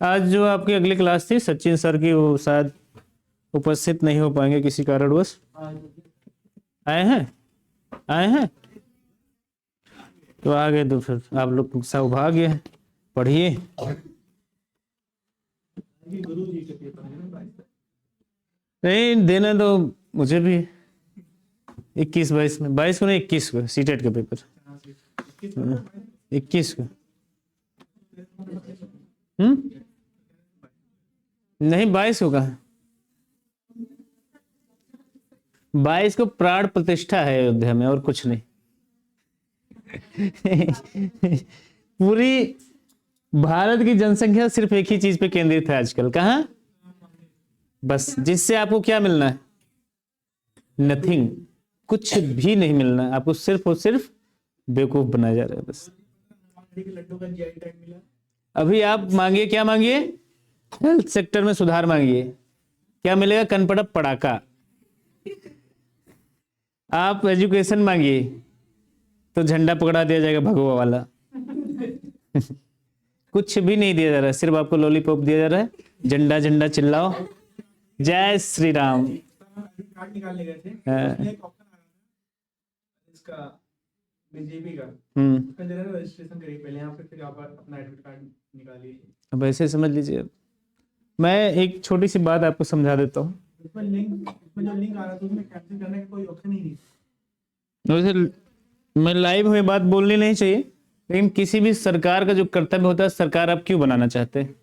आज जो आपकी अगली क्लास थी सचिन सर की, वो शायद उपस्थित नहीं हो पाएंगे किसी कारणवश। आए हैं तो आ गए तो फिर आप लोग सौभाग्य है, पढ़िए। नहीं देना तो मुझे भी 21-22 में, 22 को नहीं 21 को सीटेट का पेपर, 21 को। नहीं 22 को कहा, 22 को प्राण प्रतिष्ठा है अयोध्या में, और कुछ नहीं। पूरी भारत की जनसंख्या सिर्फ एक ही चीज पे केंद्रित है आजकल। कहां? बस जिससे आपको क्या मिलना है? नथिंग, कुछ भी नहीं मिलना है आपको, सिर्फ और सिर्फ बेवकूफ बनाया जा रहा है बस। अभी आप मांगिए, क्या मांगिए? हेल्थ सेक्टर में सुधार मांगिए, क्या मिलेगा? कनपड़प पड़ाका। आप एजुकेशन मांगिए तो झंडा पकड़ा दिया जाएगा भगवा वाला। कुछ भी नहीं दिया जा रहा है, सिर्फ आपको लॉलीपॉप दिया जा रहा है। झंडा झंडा चिल्लाओ, जय श्री राम। कार्ड निकालने गए थे, उसमें एक ऑप्शन आ रहा था इसका बीजेपी का, उसका जरा रजिस्ट्रेशन करिए पहले यहाँ पे, फिर आप अपना एडमिट कार्ड निकालिए। अब ऐसे समझ लीजिए, मैं एक छोटी सी बात आपको समझा देता हूँ। उसमें जो लिंक आ रहा था उसमें कैंसिल करने का कोई ऑप्शन ही नहीं। वैसे मैं लाइव हुई बात बोलनी नहीं चाहिए, लेकिन किसी भी सरकार का जो कर्तव्य होता है, सरकार आप क्यों बनाना चाहते हैं?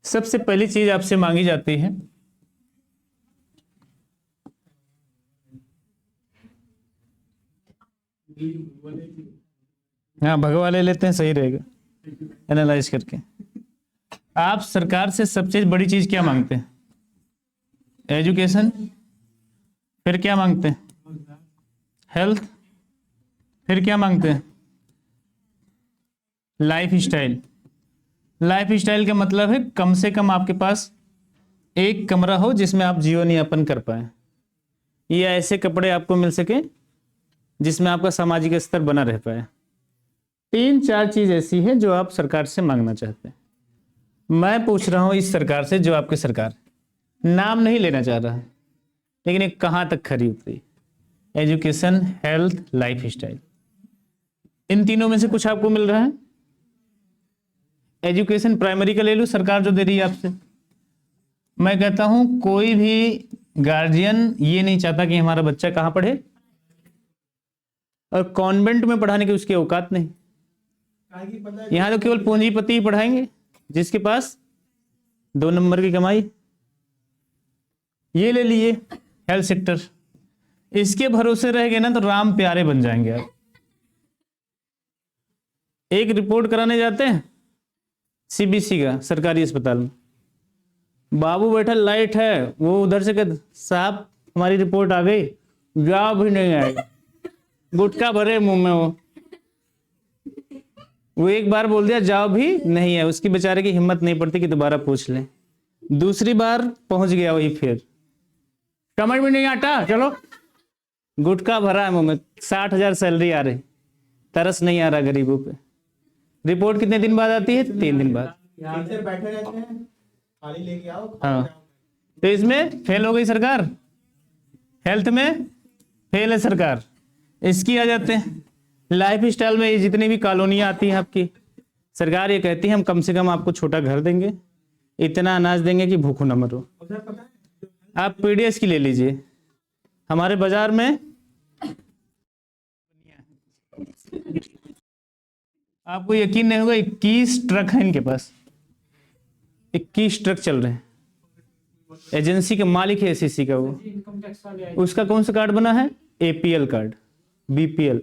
सबसे पहली चीज आपसे मांगी जाती है हाँ भगवा ले लेते हैं, सही रहेगा एनालाइज करके। आप सरकार से सबसे बड़ी चीज क्या मांगते हैं? एजुकेशन। फिर क्या मांगते हैं? हेल्थ। फिर क्या मांगते हैं? Life style. लाइफ स्टाइल का मतलब है कम से कम आपके पास एक कमरा हो जिसमें आप जीवन यापन कर पाए, या ऐसे कपड़े आपको मिल सके जिसमें आपका सामाजिक स्तर बना रह पाए। 3-4 चीज ऐसी है जो आप सरकार से मांगना चाहते हैं। मैं पूछ रहा हूं इस सरकार से, जो आपकी सरकार, नाम नहीं लेना चाह रहा, लेकिन ये कहां तक खरी उतरी? एजुकेशन, हेल्थ, लाइफ स्टाइल, इन तीनों में से कुछ आपको मिल रहा है? एजुकेशन प्राइमरी का ले लो, सरकार जो दे रही है आपसे। मैं कहता हूं कोई भी गार्जियन ये नहीं चाहता कि हमारा बच्चा कहां पढ़े, और कॉन्वेंट में पढ़ाने की उसकी औकात नहीं। यहां तो केवल पूंजीपति ही पढ़ाएंगे, जिसके पास 2 नंबर की कमाई। ये ले लिए हेल्थ सेक्टर, इसके भरोसे रह गए ना तो राम प्यारे बन जाएंगे आप। एक रिपोर्ट कराने जाते हैं सीबीसी का सरकारी अस्पताल में, बाबू बैठा, लाइट है, वो उधर से कहते साहब हमारी रिपोर्ट आ गई, जवाब भी नहीं आएगा, गुटखा भरे मुंह में वो एक बार बोल दिया जवाब भी नहीं है, उसकी बेचारे की हिम्मत नहीं पड़ती कि दोबारा पूछ लें। दूसरी बार पहुंच गया वही, फिर समझ में नहीं आता, चलो गुटखा भरा है मुंह में, 60,000 सैलरी आ रही, तरस नहीं आ रहा गरीबों पे। रिपोर्ट कितने दिन बाद आती है? 3 दिन बाद। टीचर बैठे रहते हैं, थाली लेके आओ, हाँ, तो इसमें फेल हो गई सरकार, हेल्थ में फेल है सरकार। इसकी आ जाते हैं लाइफ स्टाइल में, ये जितनी भी कॉलोनियां आती हैं आपकी, सरकार ये कहती है हम कम से कम आपको छोटा घर देंगे, इतना अनाज देंगे कि भूखों न मरो। आप पीडीएस की ले लीजिए, हमारे बाजार में आपको यकीन नहीं होगा 21 ट्रक है इनके पास, 21 ट्रक चल रहे हैं। एजेंसी के मालिक है एसएससी का वो, उसका कौन सा कार्ड बना है? APL card, BPL,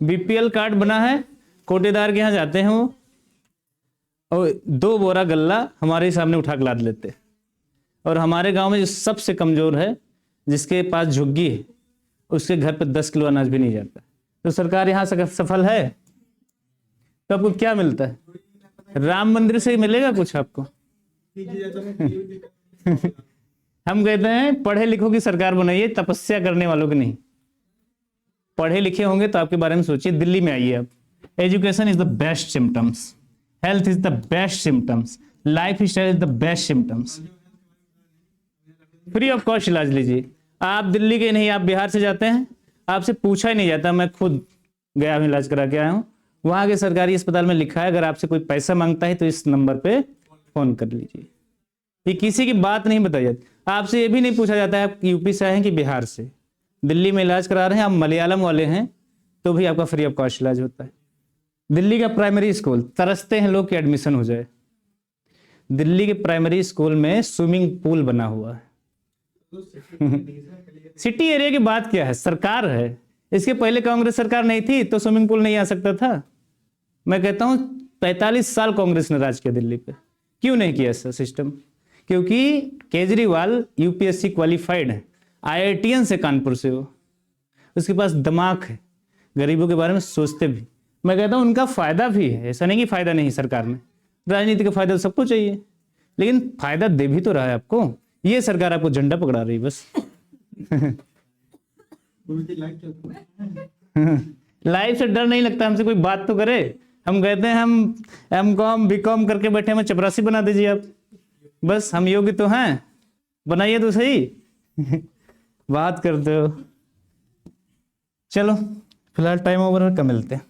BPL card बना है। कोटेदार के यहाँ जाते हैं वो, और 2 बोरा गल्ला हमारे सामने उठा के लाद लेते हैं। और हमारे गांव में जो सबसे कमजोर है, जिसके पास झुग्गी है, उसके घर पे 10 किलो अनाज भी नहीं जाता। तो सरकार यहाँ से सफल है तो आपको क्या मिलता है? राम मंदिर से ही मिलेगा कुछ आपको? हम कहते हैं पढ़े लिखों की सरकार बनाइए, तपस्या करने वालों की नहीं। पढ़े लिखे होंगे तो आपके बारे में सोचिए। दिल्ली में आइए आप, education is the best symptoms, health is the best symptoms, life style is the best symptoms. Free of cost इलाज लीजिए। आप दिल्ली के नहीं, आप बिहार से जाते हैं, आपसे पूछा ही नहीं जाता। मैं खुद गया हूं, इलाज करा के आया हूं। वहां के सरकारी अस्पताल में लिखा है अगर आपसे कोई पैसा मांगता है तो इस नंबर पे फोन कर लीजिए। ये किसी की बात नहीं बताई जाती। आपसे ये भी नहीं पूछा जाता है आप यूपी से आए हैं कि बिहार से। दिल्ली में इलाज करा रहे हैं, आप मलयालम वाले हैं तो भी आपका फ्री ऑफ कॉस्ट इलाज होता है। दिल्ली का प्राइमरी स्कूल, तरसते हैं लोग कि एडमिशन हो जाए। दिल्ली के प्राइमरी स्कूल में स्विमिंग पूल बना हुआ है। सिटी एरिया की बात क्या है, सरकार है। इसके पहले कांग्रेस सरकार नहीं थी तो स्विमिंग पूल नहीं आ सकता था। मैं कहता हूं 45 साल कांग्रेस ने राज किया दिल्ली पे, क्यों नहीं किया ऐसा सिस्टम? क्योंकि केजरीवाल यूपीएससी क्वालिफाइड है, आईआईटीएन से, कानपुर से वो, उसके पास दिमाग है, गरीबों के बारे में सोचते भी। मैं कहता हूं उनका फायदा भी है, ऐसा नहीं कि फायदा नहीं सरकार में। राजनीति का फायदा तो सबको चाहिए, लेकिन फायदा दे भी तो रहा है आपको। ये सरकार आपको झंडा पकड़ा रही बस। लाइफ से डर नहीं लगता, हमसे कोई बात तो करे। हम कहते हैं हम एमकॉम बीकॉम करके बैठे, हमें चपरासी बना दीजिए आप, बस हम योग्य तो हैं, बनाइए तो सही। बात करते हो। चलो फिलहाल टाइम ओवर है, कब मिलते हैं।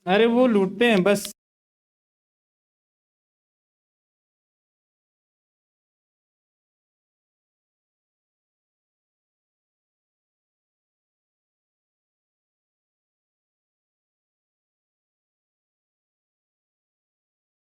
अरे वो लूटते हैं बस।